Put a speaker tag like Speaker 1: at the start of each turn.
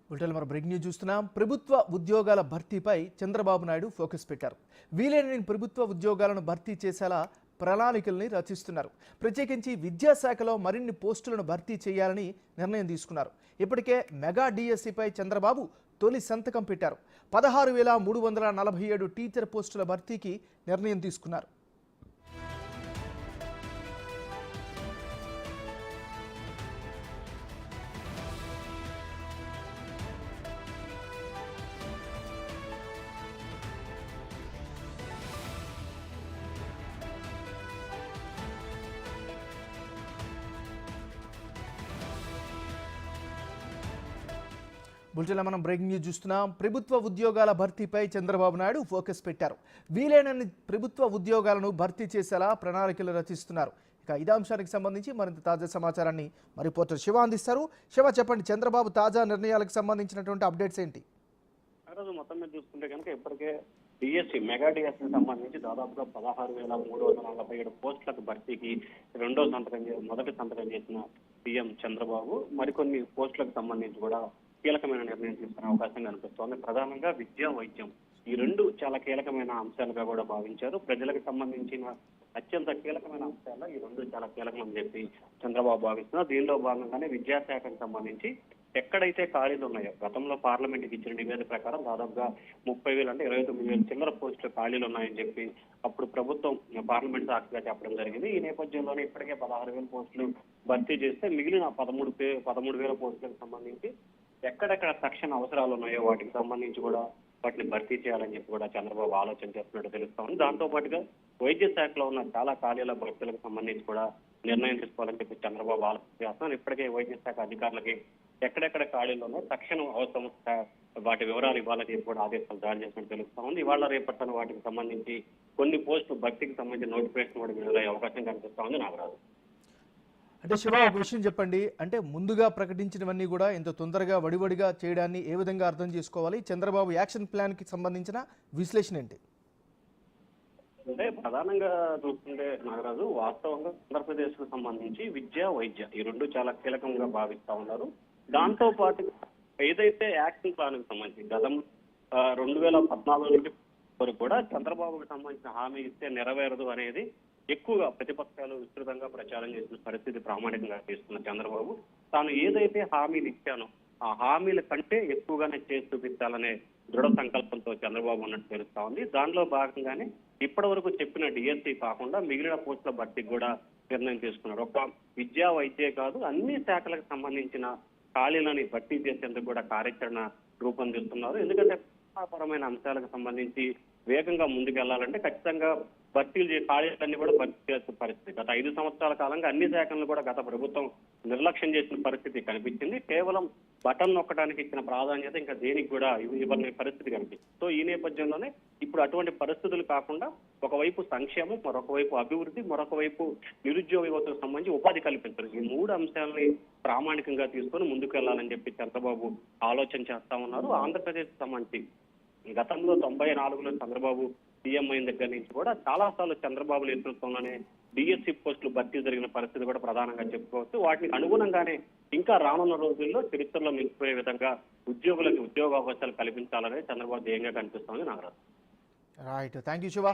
Speaker 1: Bulletin మరి breaking news చూస్తున్నాం. ప్రభుత్వ ఉద్యోగాల భర్తీపై చంద్రబాబు నాయుడు ఫోకస్ పెట్టారు. వీలైన ప్రభుత్వ ఉద్యోగాలను భర్తీ చేసేలా ప్రణాళికల్ని రచిస్తున్నారు. ప్రత్యేకించి విద్యాశాఖలో మరిన్ని పోస్టులను భర్తీ చేయాలని నిర్ణయం తీసుకున్నారు. ఇప్పటికే మెగా డిఎస్సిపై చంద్రబాబు తొలి సంతకం పెట్టారు. 16,347 టీచర్ పోస్టుల భర్తీకి నిర్ణయం తీసుకున్నారు. బులెటిన్లో మనం బ్రేకింగ్ న్యూస్ చూస్తున్నాం. ప్రభుత్వ ఉద్యోగాల భర్తీపై చంద్రబాబు నాయుడు ఫోకస్ పెట్టారు. వీలైనన్ని ప్రభుత్వ ఉద్యోగాలను భర్తీ చేసేలా ప్రణాళికలు రచిస్తున్నారు. ఇక ఇదే అంశానికి సంబంధించి మరింత తాజా సమాచారాన్ని మరి రిపోర్టర్ శివ అందిస్తారు. శివ, చెప్పండి, చంద్రబాబు తాజా నిర్ణయాలకు సంబంధించినటువంటి అప్డేట్స్ ఏంటి?
Speaker 2: మొత్తం మీద చూసుకుంటే కనుక ఇప్పటికే డిఎస్సి మెగా డిఎస్సికి సంబంధించి దాదాపుగా 16,347 పోస్టులకు భర్తీకి మొదటి సంతకం చేసిన సీఎం చంద్రబాబు మరికొన్ని పోస్టులకు సంబంధించి కూడా కీలకమైన నిర్ణయం తీసుకునే అవకాశం కనిపిస్తోంది. ప్రధానంగా విద్య, వైద్యం ఈ రెండు చాలా కీలకమైన అంశాలుగా కూడా భావించారు. ప్రజలకు సంబంధించిన అత్యంత కీలకమైన అంశాల్లో ఈ రెండు చాలా కీలకమని చెప్పి చంద్రబాబు భావిస్తున్నారు. దీనిలో భాగంగానే విద్యాశాఖకు సంబంధించి ఎక్కడైతే ఖాళీలు ఉన్నాయో, గతంలో పార్లమెంట్కి ఇచ్చిన నివేదిక ప్రకారం దాదాపుగా 30,000 అంటే 29,000 చిల్లర పోస్టులు ఖాళీలు ఉన్నాయని చెప్పి అప్పుడు ప్రభుత్వం పార్లమెంట్ సాక్షిగా చెప్పడం జరిగింది. ఈ నేపథ్యంలోనే ఇప్పటికే 16,000 పోస్టులు భర్తీ చేస్తే మిగిలిన 13,000 పోస్టులకు సంబంధించి ఎక్కడెక్కడ తక్షణ అవసరాలు ఉన్నాయో వాటికి సంబంధించి కూడా వాటిని భర్తీ చేయాలని చెప్పి కూడా చంద్రబాబు ఆలోచన చేస్తున్నట్టు తెలుస్తోంది. దాంతో పాటుగా వైద్య శాఖలో ఉన్న చాలా ఖాళీల భర్తీలకు సంబంధించి కూడా నిర్ణయం తీసుకోవాలని చెప్పి చంద్రబాబు ఆలోచన చేస్తున్నారు. ఇప్పటికే వైద్య శాఖ అధికారులకి ఎక్కడెక్కడ ఖాళీలు ఉన్నాయో తక్షణం అవసరం వాటి వివరాలు ఇవ్వాలని చెప్పి కూడా ఆదేశాలు జారీ చేసినట్టు తెలుస్తా ఉంది. ఇవాళ రేపట్టన వాటికి సంబంధించి కొన్ని పోస్టులు భర్తీకి సంబంధించి నోటిఫికేషన్ కూడా విడుదలయ్యే అవకాశం కనిపిస్తా ఉంది. నాగరాజు,
Speaker 1: అంటే శివ, ఒక విషయం చెప్పండి, అంటే ముందుగా ప్రకటించినవన్నీ కూడా ఇంత తొందరగా వడివడిగా చేయడాన్ని ఏ విధంగా అర్థం చేసుకోవాలి? చంద్రబాబు యాక్షన్ ప్లాన్ కి సంబంధించిన విశ్లేషణ ఏంటి?
Speaker 2: అంటే ప్రధానంగా చూస్తుంటే నాగరాజు, వాస్తవంగా ఆంధ్రప్రదేశ్ కు సంబంధించి విద్య, వైద్య ఈ రెండు చాలా కీలకంగా భావిస్తా ఉన్నారు. దాంతో పాటు ఏదైతే యాక్షన్ ప్లాన్ కి సంబంధించి గతం 2014 నుండి వరకు కూడా చంద్రబాబుకు సంబంధించిన హామీ ఇస్తే నెరవేరదు అనేది ఎక్కువగా ప్రతిపక్షాలు విస్తృతంగా ప్రచారం చేసిన పరిస్థితి ప్రామాణికంగా తీసుకున్న చంద్రబాబు తాను ఏదైతే హామీలు ఇచ్చానో ఆ హామీల కంటే ఎక్కువగానే చేసి చూపించాలనే దృఢ సంకల్పంతో చంద్రబాబు ఉన్నట్టు తెలుస్తా ఉంది. దానిలో భాగంగానే ఇప్పటి వరకు చెప్పిన డిఎస్సి కాకుండా మిగిలిన పోస్టుల భర్తీకి కూడా నిర్ణయం తీసుకున్నారు. ఒక విద్యా, వైద్యే కాదు అన్ని శాఖలకు సంబంధించిన ఖాళీలని భర్తీ చేసేందుకు కూడా కార్యాచరణ రూపొందిస్తున్నారు. ఎందుకంటే పరమైన అంశాలకు సంబంధించి వేగంగా ముందుకెళ్లాలంటే ఖచ్చితంగా ఖాళీలన్నీ కూడా భర్తీ చేసిన పరిస్థితి. గత 5 సంవత్సరాల కాలంగా అన్ని శాఖలను కూడా గత ప్రభుత్వం నిర్లక్ష్యం చేసిన పరిస్థితి కనిపించింది. కేవలం బటన్ నొక్కడానికి ఇచ్చిన ప్రాధాన్యత ఇంకా దేనికి కూడా ఇవ్వని పరిస్థితి కనిపిస్తుంది. సో ఈ నేపథ్యంలోనే ఇప్పుడు అటువంటి పరిస్థితులు కాకుండా ఒకవైపు సంక్షేమం, మరొక వైపు అభివృద్ధి, మరొక వైపు నిరుద్యోగ యువతకు సంబంధించి ఉపాధి కల్పించడం, ఈ 3 అంశాలని ప్రామాణికంగా తీసుకొని ముందుకు వెళ్లాలని చెప్పి చంద్రబాబు ఆలోచన చేస్తా ఉన్నారు. ఆంధ్రప్రదేశ్ సంబంధించి గతంలో 94లో చంద్రబాబు సీఎం అయిన దగ్గర నుంచి కూడా చాలా సార్లు చంద్రబాబు నేతృత్వంలోనే డిఎస్సి పోస్టులు భర్తీ జరిగిన పరిస్థితి కూడా ప్రధానంగా చెప్పుకోవచ్చు. వాటికి అనుగుణంగానే ఇంకా రానున్న రోజుల్లో చరిత్రలో నిలిచిపోయే విధంగా ఉద్యోగులకు ఉద్యోగ అవకాశాలు కల్పించాలనే చంద్రబాబు ధ్యేయంగా కనిపిస్తోంది. Nagaraju,
Speaker 1: right, thank you Shiva.